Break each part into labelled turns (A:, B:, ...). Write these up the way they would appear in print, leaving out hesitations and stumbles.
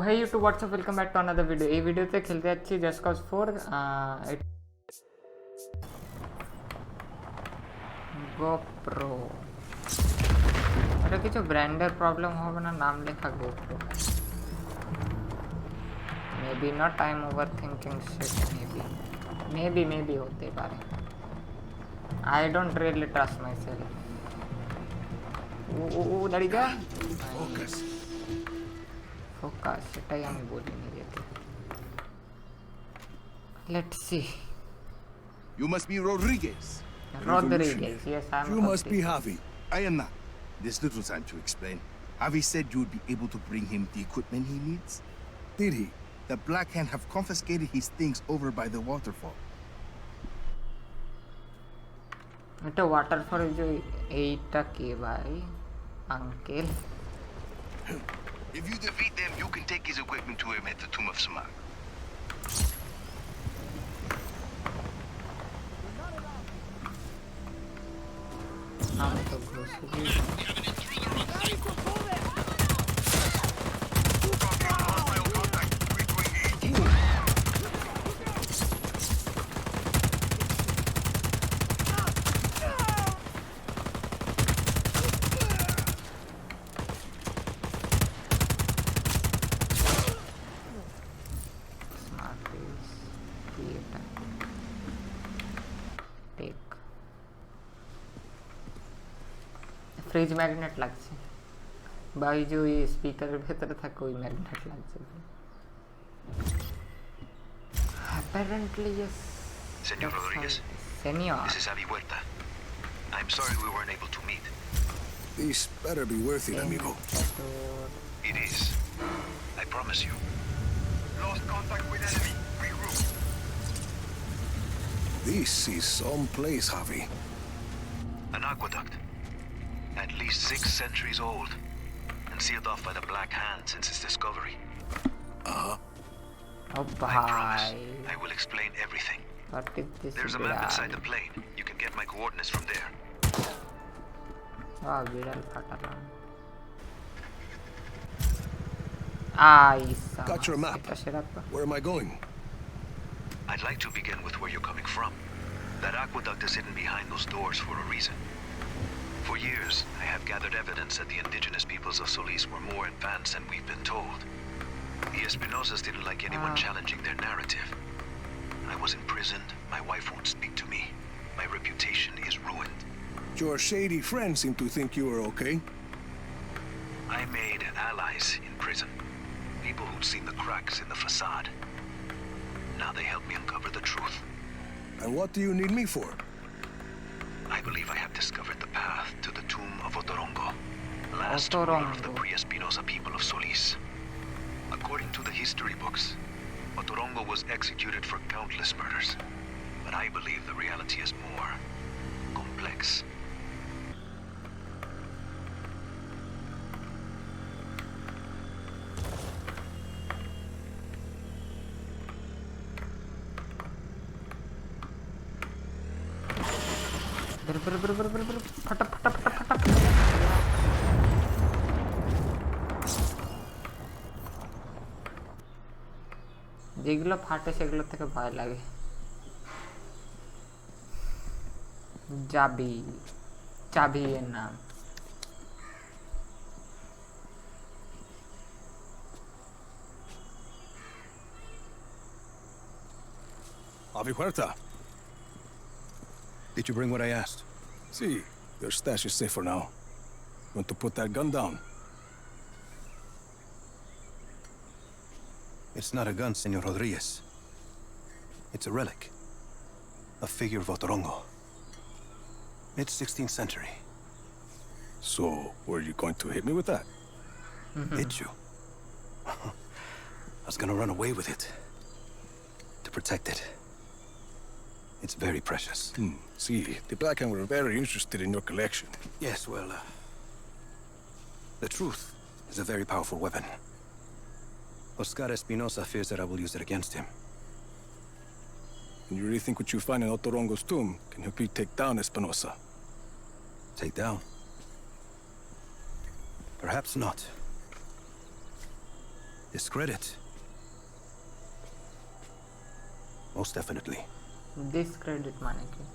A: hey YouTube, what's up? Welcome back to another video. এই ভিডিওতে খেলতে যাচ্ছি জাস্ট কজ 4 GoPro। এটা কিছু ব্র্যান্ডের প্রবলেম হবে না, নাম লেখা GoPro। Maybe not, I'm overthinking shit. Maybe হতে পারে। I don't really trust myself. দাঁড়িয়ে যা। Focus, এটাই আমি বলিনি যেতে। Let's see.
B: You must be Rodriguez.
A: Rodriguez, yes, I'm.
C: You must be Javi.
B: I am not. There's little time to explain. Javi said you would be able to bring him the equipment he needs.
C: Did he?
B: The Black Hand have confiscated his things over by the waterfall.
A: এটা waterfall যে এইটা কে ভাই uncle?
B: If you defeat them, you can take his equipment to him at the Tomb of Sumanta.
A: আমি তো ঘুষি fridge magnet লাগছে বা ওই যে ওই স্পিকারের ভেতরে থাকে ওই ম্যাগনেট লাগছে। Apparently yes.
D: Señor Rodriguez.
A: Señor.
D: This is Javi Huerta. I'm sorry we weren't able to meet.
C: This better be worth it, amigo.
D: It is. I promise you.
B: Lost contact with enemy. Regroup.
C: This is some place, Javi.
D: An aqueduct. At least 6 centuries old. And sealed off by the Black Hand since its discovery.
A: Oh
D: I promise.
A: bye.
D: I will explain everything.
A: What is this?
D: There's a map inside the plane. You can get my coordinates from there.
A: বিড়াল ফাটালাম।
C: Got your map. Where am I going?
D: I'd like to begin with where you're coming from. That aqueduct is hidden behind those doors for a reason. For years, I have gathered evidence that the indigenous peoples of Solis were more advanced than we've been told. The Espinosas didn't like anyone challenging their narrative. I was imprisoned, my wife won't speak to me. My reputation is ruined.
C: Your shady friends seem to think you are okay.
D: I made allies in prison. People who'd seen the cracks in the facade. Now they help me uncover the truth.
C: And what do you need me for?
D: I believe I have discovered the path to the tomb of Otorongo, last
A: Otorongo.
D: ruler of the pre-Espinosa people of Solis. According to the history books, Otorongo was executed for countless murders. But I believe the reality is more complex.
A: ফটা ফটা ফটা ফটা। যেগুলো ফাটে সেগুলো থেকে ভয় লাগে। চাবি এর নাম।
C: Javi Huerta.
E: Did you bring what I asked?
C: See, your stash is safe for now. Want to put that gun down?
E: It's not a gun, Senor Rodriguez. It's a relic. A figure of Otorongo. Mid-16th century.
C: So, were you going to hit me with that?
E: Hit you? I was gonna run away with it. To protect it. It's very precious.
C: See, the Black Hand were very interested in your collection.
E: Yes, well, the truth is a very powerful weapon. Oscar Espinosa fears that I will use it against him.
C: And you really think what you find in Otorongo's tomb can help you take down Espinosa?
E: Take down? Perhaps not. Discredit? Most definitely.
A: Discredit माने क्या?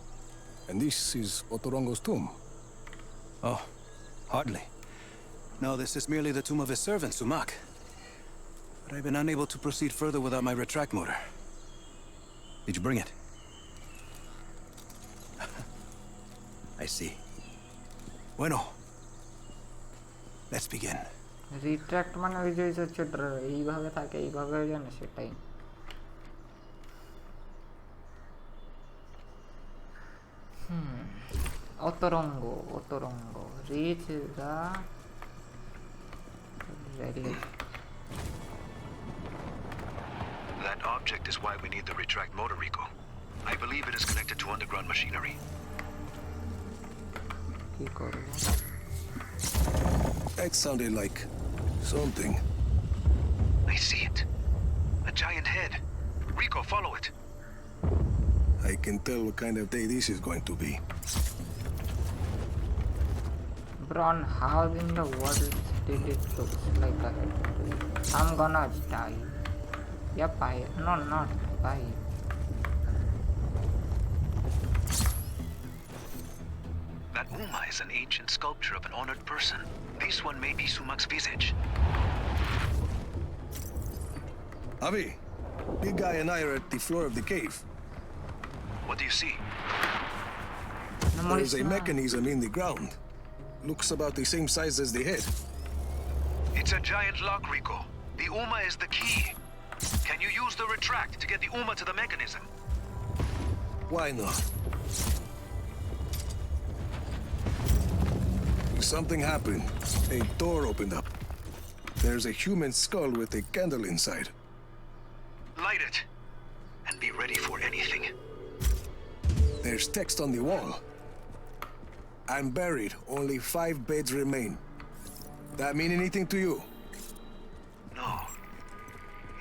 C: And this is Otorongo's tomb.
E: Oh, hardly. No, this is merely the tomb of his servant, Sumak. But I've been unable to proceed further without my retract motor. Did you bring it? I see. Bueno. Let's begin.
A: Retract মানে ওই যে হচ্ছে এইভাবে থাকে এইভাবে জানে সেটাই Otorongo reach the relic.
D: That object is why we need the retract motor, Rico. I believe it is connected to underground machinery.
A: কি করব
C: That sounded like something.
D: I see it. A giant head. Rico, follow it.
C: I can tell what kind of day this is going to be.
A: Bron, how in the world did it look like a head? I'm gonna die. Yep, no, not die.
D: That Uma is an ancient sculpture of an honored person. This one may be Sumak's visage.
C: Avi, big guy and I are at the floor of the cave.
D: What do you see?
C: There's a mechanism in the ground. Looks about the same size as the head.
D: It's a giant lock, Rico. The Uma is the key. Can you use the retract to get the Uma to the mechanism?
C: Why not? Something happened. A door opened up. There's a human skull with a candle inside.
D: Light it. And be ready for anything.
C: There's text on the wall. I'm buried. Only 5 beds remain. That mean anything to you?
D: No.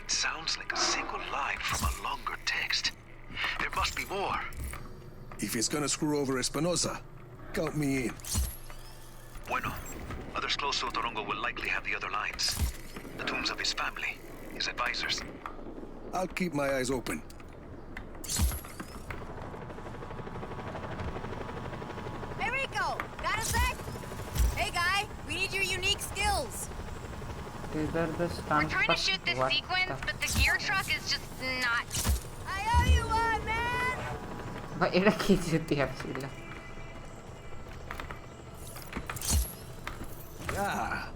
D: It sounds like a single line from a longer text. There must be more.
C: If it's gonna screw over Espinosa, count me in.
D: Bueno. Others close to Otorongo will likely have the other lines. The tombs of his family, his advisors.
C: I'll keep my eyes open.
F: Hey, Rico! Got a sec? Hey, guy! We need your unique skills!
A: Either the stunt
G: We're trying to shoot this
A: what
G: sequence, but the gear truck is just not.
F: I owe you one, man!
A: ভাই এটা কি যেতে আসছিল
C: Yeah.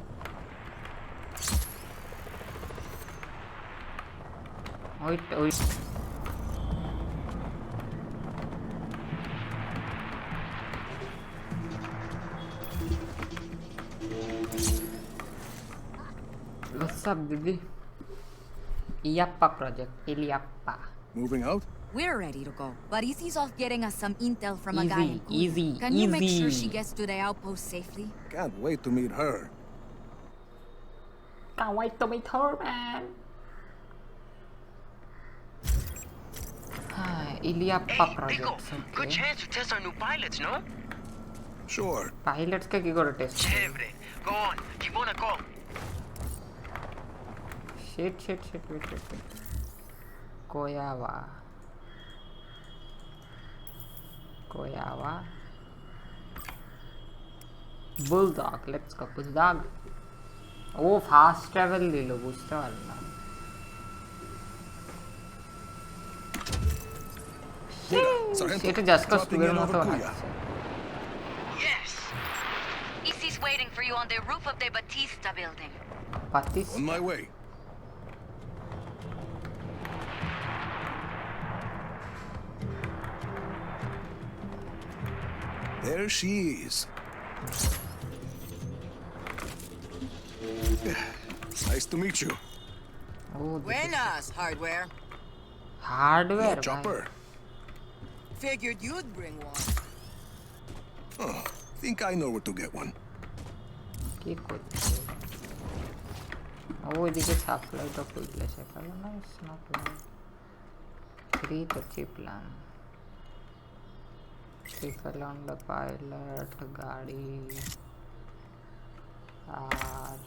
A: ওই What's up, Didi? Iyappa project, Iliappa.
C: Moving out?
F: We're ready to go, but Izzy's off getting us some intel from a
A: Easy,
F: guy in Kudu.
A: easy,
F: Can you make sure
A: easy.
F: she gets to the outpost safely?
C: Can't wait to meet her.
A: Can't wait to meet her, man. Iliappa project.
H: Good chance to test our new pilots, no?
C: Sure.
A: Pilots का की करो test?
H: Chévere. Go on. Keep on a call.
A: Shit, wait. Koyawa. Bulldog, let's go. Bulldog. Oh, fast travel ले लो बुझते वाला. এটা just স্টুডেন্টের মতো লাগছে
G: Yes. EC's waiting for you on the roof of the Batista building.
A: পাতিস
C: On my way. There she is. Nice to meet you.
A: Oh,
I: Buenas, hardware.
A: hardware
C: No chopper.
I: Figured you'd bring one.
C: Oh, think I know where to get one.
A: কি করছে ওইদিকে সাপ্লাইটা খুললে সেখানে nice না plan 3 তো cheap plan people on the pilot গাড়ি আর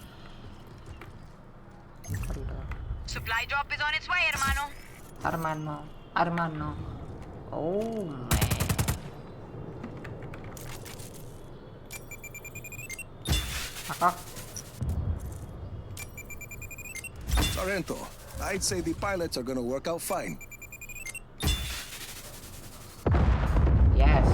G: Supply drop is on its way, hermano.
A: Hermano. Oh man.
C: Sorrento, I'd say the pilots are gonna work out fine.
A: Yes.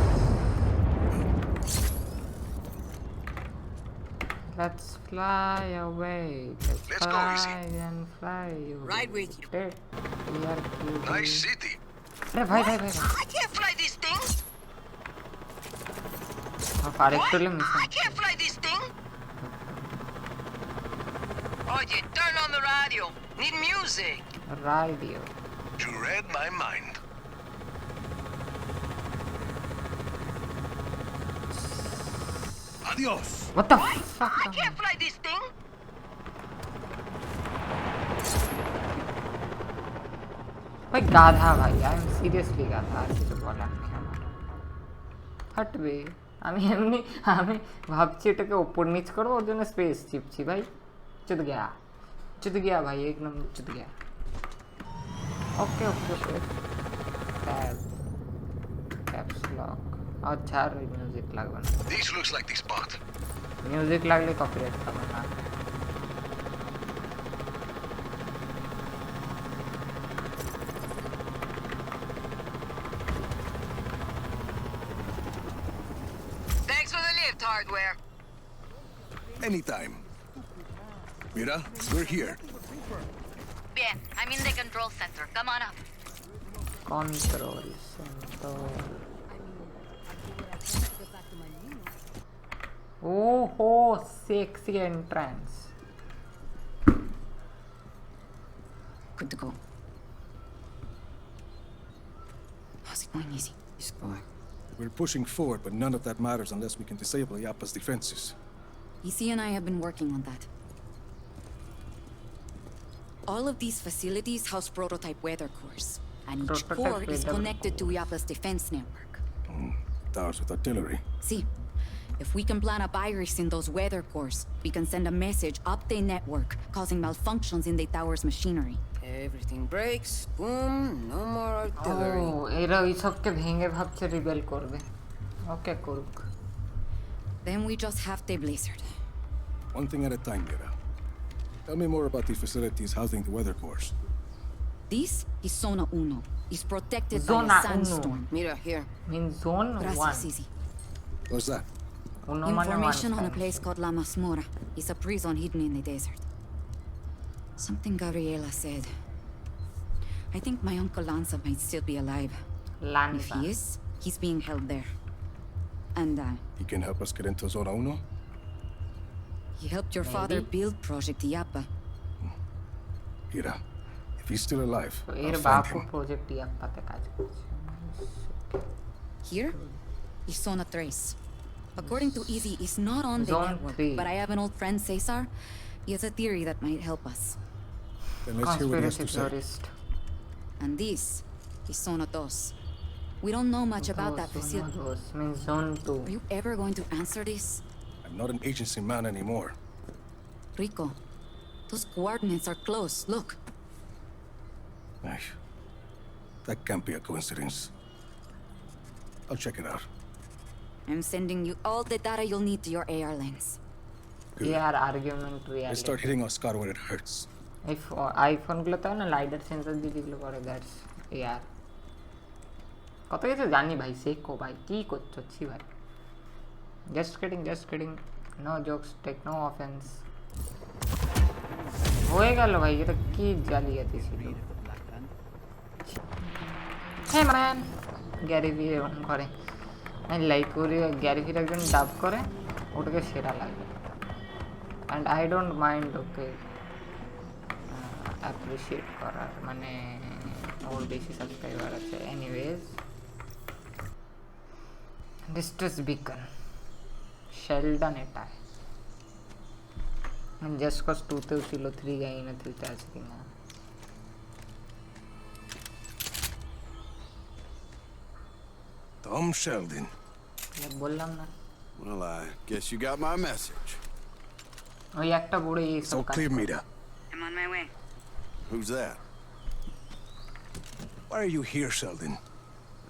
A: Let's fly away.
C: Let's go,
A: fly
C: Izzy.
A: and fly away.
I: Right with you.
A: We are cute.
C: Nice city.
A: अरे भाई भाई
H: I can't fly this thing.
A: Correctly
H: I
A: mission
H: can't fly this thing. Oye, turn on the radio. Need music.
A: radio.
C: You read my mind. Adios.
A: What the fuck?
H: I can't fly this thing.
A: भाई गाधा भाई I am seriously গাধা আর কিছু বলার নেই আমার হটবে আমি ভাবছি এটাকে উপর নিচ করবো ওর জন্য স্পেস চিপছি ভাই চুদ গয়া ভাই এক নম্বর চুদ গয়া ওকে ট্যাপস লক আচ্ছা আর মিউজিক লাগবে না
C: This looks like the spot.
A: Music লাগলে কপিরাইট পাবে না
H: Hardware.
C: Anytime. Mira, we're here.
G: Bien, I'm in the control center. Come on up.
A: control center oh sexy entrance
J: Good to go. How's it going, Easy?
C: It's going. We're pushing forward, but none of that matters unless we can disable Yappa's defenses.
J: Easy and I have been working on that. All of these facilities house prototype weather cores, and each core is connected to Yappa's defense network.
C: Towers with artillery.
J: See, if we can plant a virus in those weather cores, we can send a message up the network, causing malfunctions in the tower's machinery.
I: Everything breaks, boom, no more artillery.
A: ও এরা ওই সবকে ভেঙে ভাবছে rebel করবে ওকে করুক
J: Then we just have the blizzard.
C: One thing at a time, Mira. Tell me more about these facilities housing the weather cores.
J: This is Zona Uno. It's protected
A: Zona
J: by a
A: Uno.
J: sandstorm.
I: Mira, here.
A: means zone
J: Gracias,
A: 1
J: Easy.
C: What's that?
A: uno মানে
J: Information on a
A: 1
J: place called La Masmorra. It's a prison hidden in the desert. Something Gabriela said. I think my uncle Lanza might still be alive. If
A: Lanza
J: he is, he's being held there. And
C: He can help us get into Zona Uno?
J: he helped your father build Project Yappa.
C: Mira, if he's still alive,
A: তো এর
C: I'll find
A: বাপু
C: him.
A: Project ইয়াপ্পাতে কাজ করছে
J: Here is Zona Trace. According to Easy, it's not on the
A: Zone
J: network,
A: 3.
J: but I have an old friend, Cesar. He has a theory that might help us.
C: Then let's hear what he has
A: conspiracy
C: to say.
A: theorist
J: And this is Zona Dos. We don't know much about that facility.
A: means zone 2
J: Are you ever going to answer this?
C: I'm not an agency man anymore.
J: Rico, those coordinates are close. Look.
C: Ay, that can't be a coincidence. I'll check it out.
J: I'm sending you all the data you'll need to your AR lens.
C: Good.
A: AR argument
C: Let's
A: reality
C: start hitting our scar where it hurts.
A: IPhone গুলোতে না lidar sensor দিয়ে যেগুলো করে that's AR কত কিছু জানি ভাই শেখো ভাই কি করছো ছি ভাই just kidding no jokes take no offence হয়ে গেল ভাই এটা কি জালিয়াতি ছিল হ্যাঁ ম্যান গ্যারিভি এরকম করে আমি লাইক করি গ্যারিভির একজন ডাব করে ওটাকে সেরা লাগে and I don't mind okay appreciate করার মানে ওর বেশি সাবস্ক্রাইবার আছে এনিওয়েজ ডিস্ট্রেস বিকন শেলডন এটায় জাস্ট কজ 2তেও ছিল 3 জানি না 3তে আছে কিনা
C: Tom Sheldon.
A: বললাম না
K: Well, I guess you got my message.
A: ওই একটা বুড়ো এই
C: It's
A: সব
C: all
A: কাজ
C: clear,
A: করে।
C: Mira.
G: I'm on
J: On my way.
K: Who's that?
C: Why are you here, Sheldon?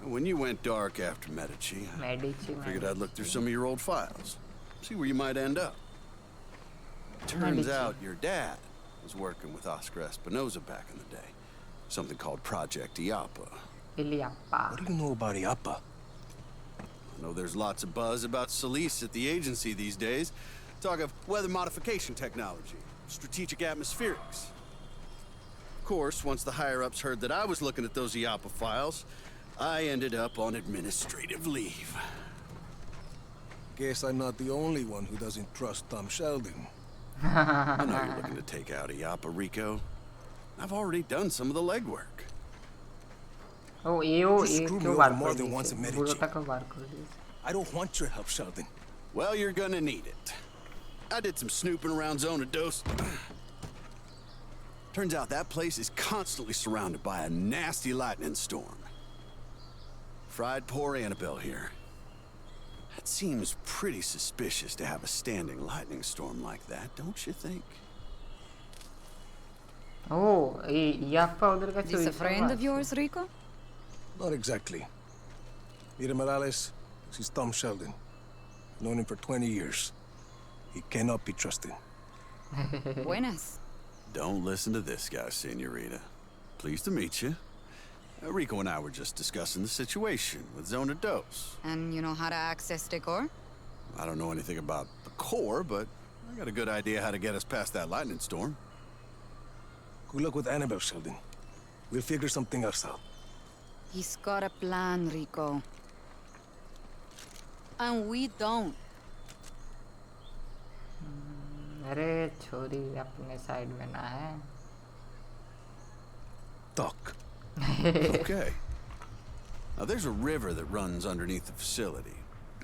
K: When you went dark after Medici, I figured I'd look through some of your old files. See where you might end up. Turns out your dad was working with Oscar Espinosa back in the day. Something called Project IAPA.
C: What do you know about IAPA?
K: I know there's lots of buzz about Solis at the agency these days. Talk of weather modification technology, strategic atmospherics. Of course, once the higher-ups heard that I was looking at those IAPA files, I ended up on administrative leave.
C: Guess I'm not the only one who doesn't trust Tom Sheldon.
K: I know you're looking to take out IAPA, Rico. I've already done some of the legwork.
C: You screwed me over more than once in Medici. I don't want your help, Sheldon.
K: Well, you're gonna need it. I did some snooping around Zona Dos. Turns out that place is constantly surrounded by a nasty lightning storm. Fried poor Annabelle here. That seems pretty suspicious to have a standing lightning storm like that, don't you think?
A: Oh,
J: This a friend of yours, Rico?
C: Not exactly. Mira Morales, this is Tom Sheldon. Known him for 20 years. He cannot be trusted.
J: Buenas.
K: Don't listen to this guy, Senorita. Pleased to meet you. Rico and I were just discussing the situation with Zona Dos.
J: And you know how to access the core?
K: I don't know anything about the core, but I got a good idea how to get us past that lightning storm.
C: Good luck with Annabelle, Sheldon. We'll figure something else out.
J: He's got a plan, Rico. And we don't.
A: अरे छोरी अपने side में ना है
C: Talk.
K: Okay. Now there's a river that runs underneath the facility.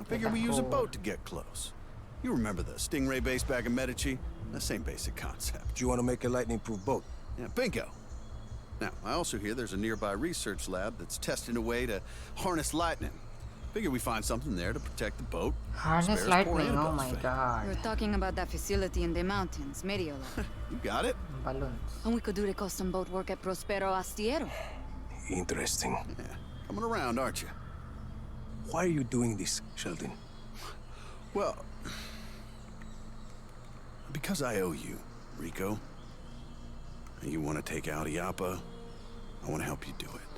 K: I figure we use a boat to get close. You remember the Stingray base back in Medici? The same basic concept.
C: Do you want to make a lightning-proof boat?
K: Yeah, bingo. Now, I also hear there's a nearby research lab that's testing a way to harness lightning. Figure we find something there to protect the boat.
A: Harness lightning, oh my god.
J: You're talking about that facility in the mountains, Mediola.
K: You got it.
A: Balloons.
J: And we could do the custom boat work at Prospero Astiero.
C: Interesting.
K: Yeah, coming around, aren't you?
C: Why are you doing this, Sheldon?
K: Well, because I owe you, Rico. You want to take out IAPA, I want to help you do it.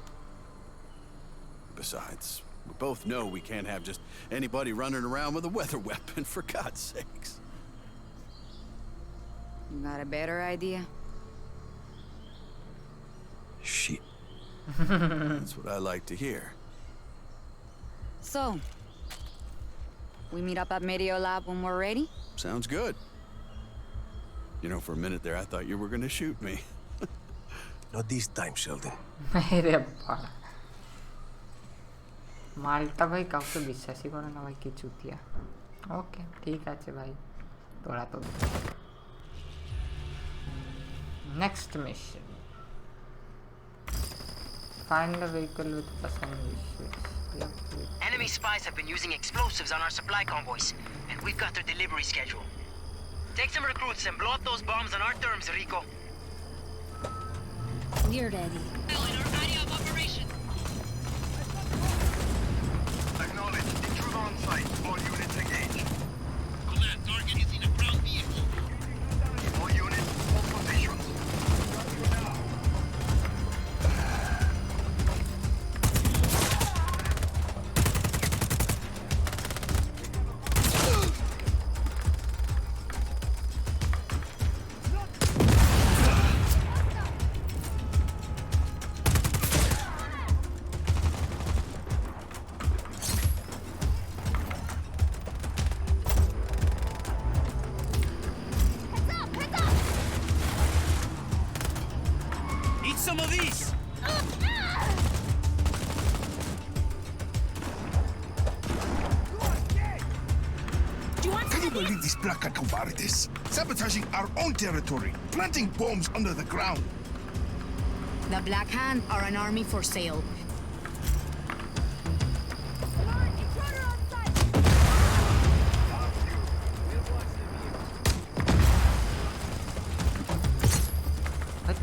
K: Besides, we both know we can't have just anybody running around with a weather weapon, for God's sakes.
J: You got a better idea?
C: Shit.
K: That's what I like to hear.
J: So, we meet up at Mediolab when we're ready?
K: Sounds good. You know, for a minute there, I thought you were going to shoot me.
C: Not this time, Sheldon.
A: मेरे बाड़ा माल्टा भाई काउके विश्वासी करे ना भाई की चुतिया okay ठीक আছে भाई তোরা তো next mission find a vehicle with person wishes.
H: Enemy spies have been using explosives on our supply convoys, and we've got their delivery schedule. Take some recruits and blow up those bombs on our terms, Rico.
J: We're ready.
D: Acknowledge. Intruder on site. All units engaged.
B: Command, target is in a ground vehicle.
D: All units, hold positions.
E: Eat some of these!
B: Can you believe these Placa cobardes? Sabotaging our own territory, planting bombs under the ground.
F: The Black Hand are an army for sale.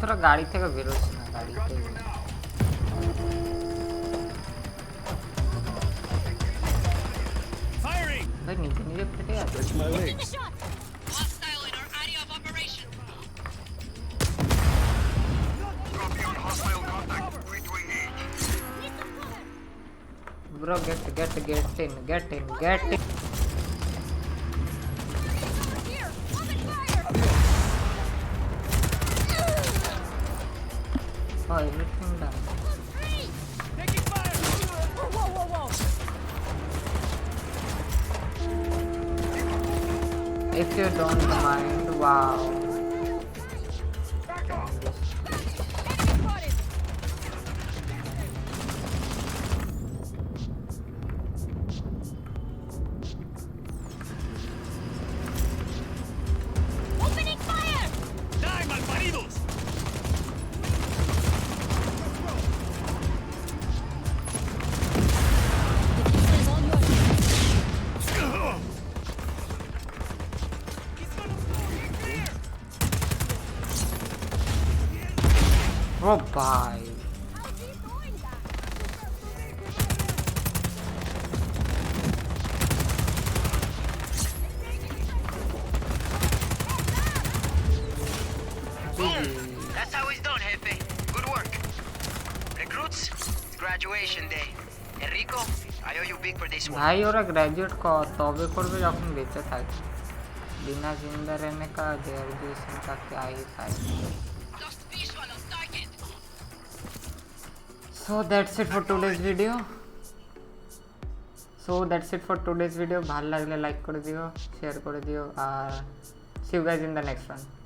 A: তোরা গাড়ি থেকে বেরোস না গাড়িতে ভাই নিজে নিজে ফেটে আছে
C: My legs.
G: Hostile in our area of operation.
A: bro get in oh everything done if you don't mind wow
F: Opening fire!
A: oh bye
H: That's how it's done, Jefe. Good work. Recruits, it's graduation day. Enrico, I owe you big for this one.
A: भाई ওরা graduate তবে করবে যখন বেঁচে থাকে बिना जिंदा रहने का ग्रेजुएशन का क्या ही फायदा
G: Lost visual on target.
A: so that's it for today's video ভালো লাগলে লাইক করে দিও শেয়ার করে দিও আর see you guys in the next one